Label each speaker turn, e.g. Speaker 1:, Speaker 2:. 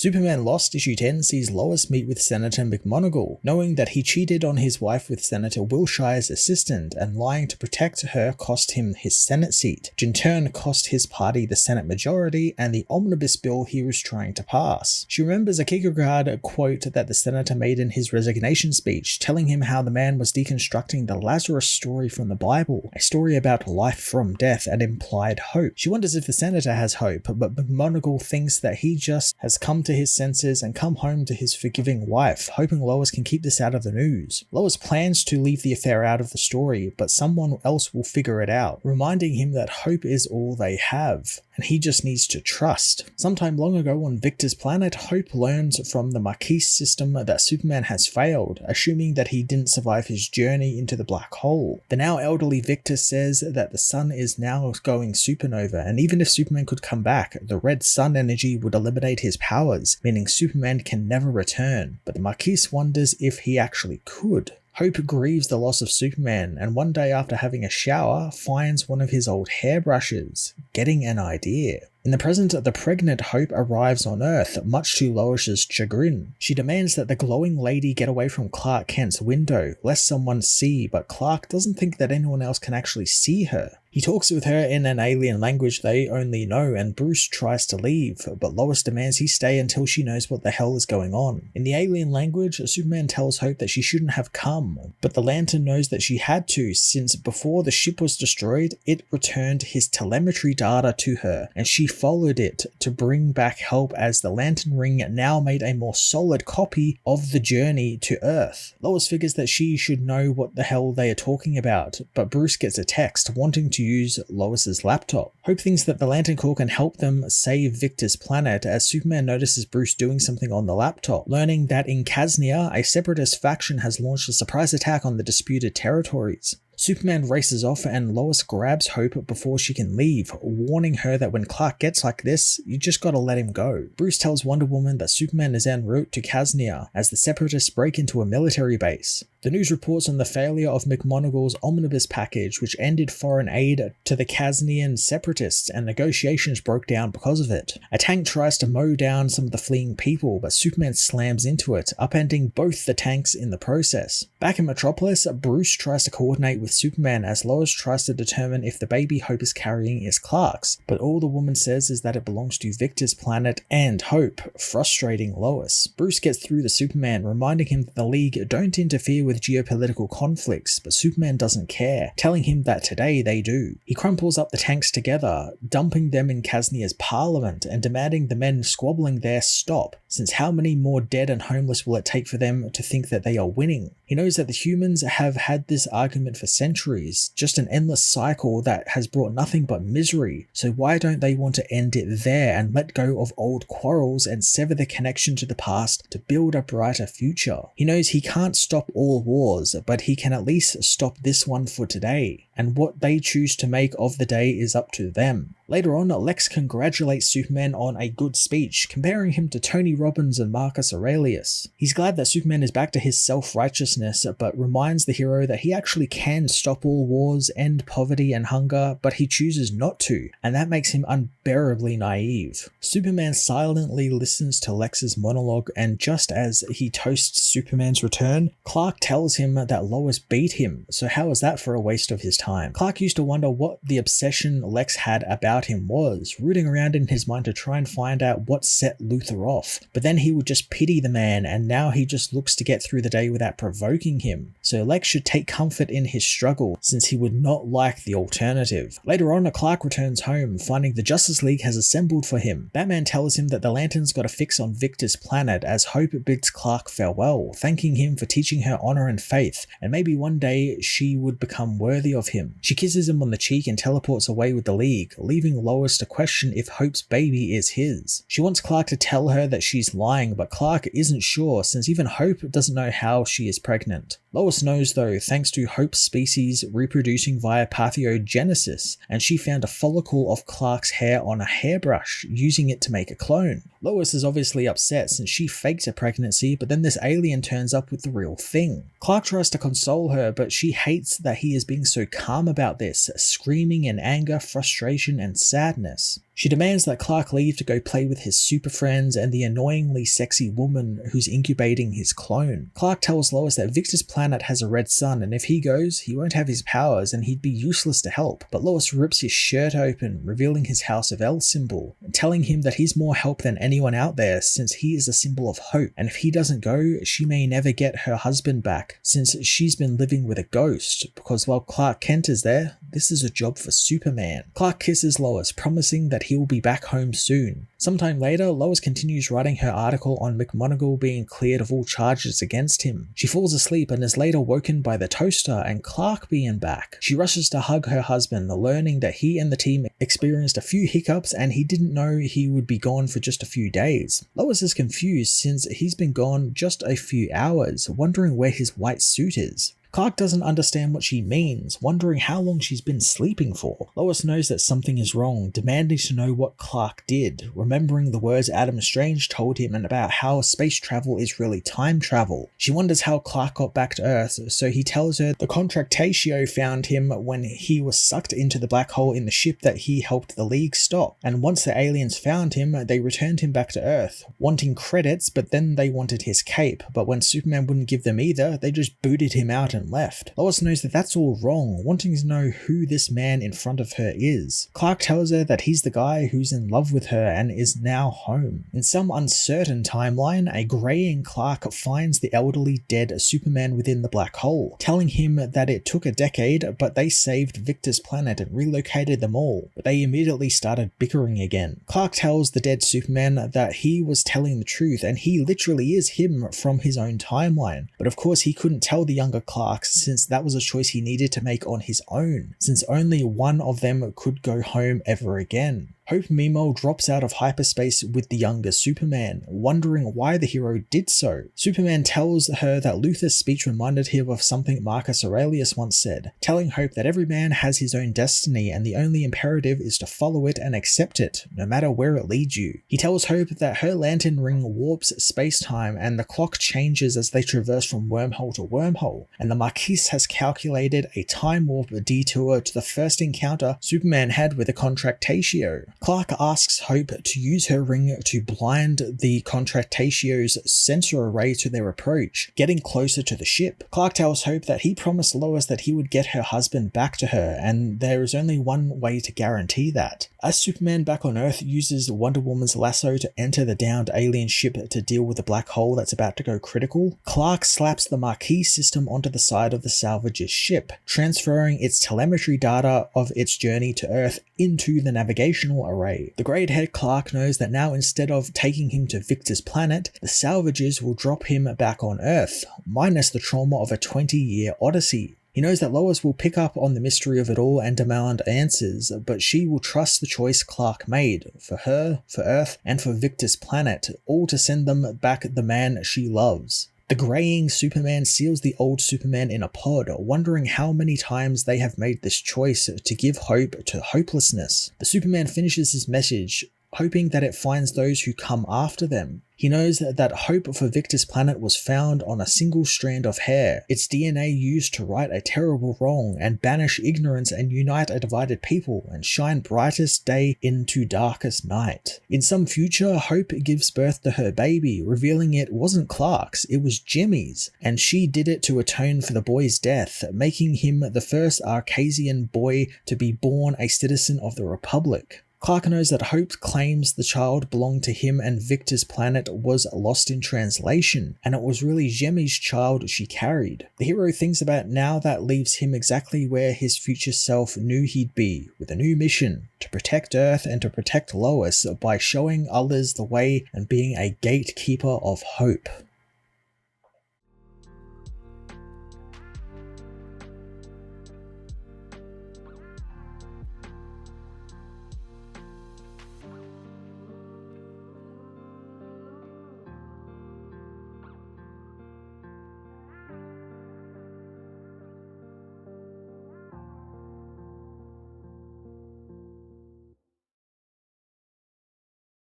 Speaker 1: Superman Lost issue 10 sees Lois meet with Senator McMonagall, knowing that he cheated on his wife with Senator Wilshire's assistant, and lying to protect her cost him his Senate seat, which in turn cost his party the Senate majority and the omnibus bill he was trying to pass. She remembers a Kierkegaard quote that the senator made in his resignation speech, telling him how the man was deconstructing the Lazarus story from the Bible, a story about life from death and implied hope. She wonders if the senator has hope, but McMonagall thinks that he just has come to his senses and come home to his forgiving wife, hoping Lois can keep this out of the news. Lois plans to leave the affair out of the story, but someone else will figure it out, reminding him that hope is all they have, and he just needs to trust. Sometime long ago on Victor's planet, Hope learns from the Marquis system that Superman has failed, assuming that he didn't survive his journey into the black hole. The now elderly Victor says that the sun is now going supernova, and even if Superman could come back, the red sun energy would eliminate his powers, meaning Superman can never return. But the Marquis wonders if he actually could. Hope grieves the loss of Superman, and one day after having a shower, finds one of his old hairbrushes, getting an idea. In the present, the pregnant Hope arrives on Earth, much to Lois's chagrin. She demands that the glowing lady get away from Clark Kent's window, lest someone see, but Clark doesn't think that anyone else can actually see her. He talks with her in an alien language they only know, and Bruce tries to leave, but Lois demands he stay until she knows what the hell is going on. In the alien language, Superman tells Hope that she shouldn't have come, but the Lantern knows that she had to, since before the ship was destroyed, it returned his telemetry data to her, and she followed it to bring back help, as the Lantern ring now made a more solid copy of the journey to Earth. Lois figures that she should know what the hell they are talking about, but Bruce gets a text wanting to use Lois's laptop. Hope thinks that the Lantern Corps can help them save Victor's planet, as Superman notices Bruce doing something on the laptop, learning that in Kaznia, a separatist faction has launched a surprise attack on the disputed territories. Superman races off and Lois grabs Hope before she can leave, warning her that when Clark gets like this, you just gotta let him go. Bruce tells Wonder Woman that Superman is en route to Kaznia as the separatists break into a military base. The news reports on the failure of McMonagall's omnibus package, which ended foreign aid to the Kaznian separatists, and negotiations broke down because of it. A tank tries to mow down some of the fleeing people, but Superman slams into it, upending both the tanks in the process. Back in Metropolis, Bruce tries to coordinate with Superman as Lois tries to determine if the baby Hope is carrying is Clark's, but all the woman says is that it belongs to Victor's planet and Hope, frustrating Lois. Bruce gets through to Superman, reminding him that the League don't interfere with geopolitical conflicts, but Superman doesn't care, telling him that today they do. He crumples up the tanks together, dumping them in Kaznia's parliament and demanding the men squabbling there stop, since how many more dead and homeless will it take for them to think that they are winning? He knows that the humans have had this argument for centuries, just an endless cycle that has brought nothing but misery, so why don't they want to end it there and let go of old quarrels and sever the connection to the past to build a brighter future? He knows he can't stop all wars, but he can at least stop this one for today, and what they choose to make of the day is up to them. Later on, Lex congratulates Superman on a good speech, comparing him to Tony Robbins and Marcus Aurelius. He's glad that Superman is back to his self-righteousness, but reminds the hero that he actually can stop all wars, end poverty and hunger, but he chooses not to, and that makes him unbearably naive. Superman silently listens to Lex's monologue, and just as he toasts Superman's return, Clark tells him that Lois beat him, so how is that for a waste of his time? Clark used to wonder what the obsession Lex had about him was, rooting around in his mind to try and find out what set Luthor off, but then he would just pity the man, and now he just looks to get through the day without provoking him. So Lex should take comfort in his struggle, since he would not like the alternative. Later on, Clark returns home, finding the Justice League has assembled for him. Batman tells him that the Lantern's got a fix on Victor's planet, as Hope bids Clark farewell, thanking him for teaching her honor and faith, and maybe one day she would become worthy of him. She kisses him on the cheek and teleports away with the League, leaving Lois to question if Hope's baby is his. She wants Clark to tell her that she's lying, but Clark isn't sure, since even Hope doesn't know how she is pregnant. Lois knows though, thanks to Hope's species reproducing via parthenogenesis, and she found a follicle of Clark's hair on a hairbrush, using it to make a clone. Lois is obviously upset since she faked a pregnancy, but then this alien turns up with the real thing. Clark tries to console her, but she hates that he is being so calm about this, screaming in anger, frustration, and sadness. She demands that Clark leave to go play with his super friends and the annoyingly sexy woman who's incubating his clone. Clark tells Lois that Victor's planet has a red sun, and if he goes, he won't have his powers and he'd be useless to help. But Lois rips his shirt open, revealing his House of L symbol, and telling him that he's more help than anyone out there since he is a symbol of hope, and if he doesn't go, she may never get her husband back since she's been living with a ghost, because while Clark Kent is there, this is a job for Superman. Clark kisses Lois, promising that he will be back home soon. Sometime later, Lois continues writing her article on McMonagall being cleared of all charges against him. She falls asleep and is later woken by the toaster and Clark being back. She rushes to hug her husband, learning that he and the team experienced a few hiccups and he didn't know he would be gone for just a few days. Lois is confused since he's been gone just a few hours, wondering where his white suit is. Clark doesn't understand what she means, wondering how long she's been sleeping for. Lois knows that something is wrong, demanding to know what Clark did, remembering the words Adam Strange told him and about how space travel is really time travel. She wonders how Clark got back to Earth, so he tells her the Contractatio found him when he was sucked into the black hole in the ship that he helped the League stop. And once the aliens found him, they returned him back to Earth, wanting credits, but then they wanted his cape. But when Superman wouldn't give them either, they just booted him out and left. Lois knows that that's all wrong, wanting to know who this man in front of her is. Clark tells her that he's the guy who's in love with her and is now home. In some uncertain timeline, a graying Clark finds the elderly dead Superman within the black hole, telling him that it took a decade, but they saved Victor's planet and relocated them all. But they immediately started bickering again. Clark tells the dead Superman that he was telling the truth and he literally is him from his own timeline. But of course he couldn't tell the younger Clark since that was a choice he needed to make on his own, since only one of them could go home ever again. Hope Mimo drops out of hyperspace with the younger Superman, wondering why the hero did so. Superman tells her that Luthor's speech reminded him of something Marcus Aurelius once said, telling Hope that every man has his own destiny and the only imperative is to follow it and accept it, no matter where it leads you. He tells Hope that her lantern ring warps space-time and the clock changes as they traverse from wormhole to wormhole, and the Marquise has calculated a time warp detour to the first encounter Superman had with the Contractatio. Clark asks Hope to use her ring to blind the Contractatio's sensor array to their approach, getting closer to the ship. Clark tells Hope that he promised Lois that he would get her husband back to her, and there is only one way to guarantee that. As Superman back on Earth uses Wonder Woman's lasso to enter the downed alien ship to deal with the black hole that's about to go critical, Clark slaps the Marquis system onto the side of the salvage's ship, transferring its telemetry data of its journey to Earth into the navigational array. The grey-haired Clark knows that now instead of taking him to Victor's planet, the salvages will drop him back on Earth, minus the trauma of a 20-year odyssey. He knows that Lois will pick up on the mystery of it all and demand answers, but she will trust the choice Clark made, for her, for Earth, and for Victor's planet, all to send them back the man she loves. The graying Superman seals the old Superman in a pod, wondering how many times they have made this choice to give hope to hopelessness. The Superman finishes his message, hoping that it finds those who come after them. He knows that hope for Victor's planet was found on a single strand of hair, its DNA used to right a terrible wrong and banish ignorance and unite a divided people and shine brightest day into darkest night. In some future, Hope gives birth to her baby, revealing it wasn't Clark's, it was Jimmy's, and she did it to atone for the boy's death, making him the first Arcasian boy to be born a citizen of the Republic. Clark knows that Hope claims the child belonged to him and Victor's planet was lost in translation, and it was really Jemmy's child she carried. The hero thinks about now that leaves him exactly where his future self knew he'd be, with a new mission, to protect Earth and to protect Lois by showing others the way and being a gatekeeper of hope.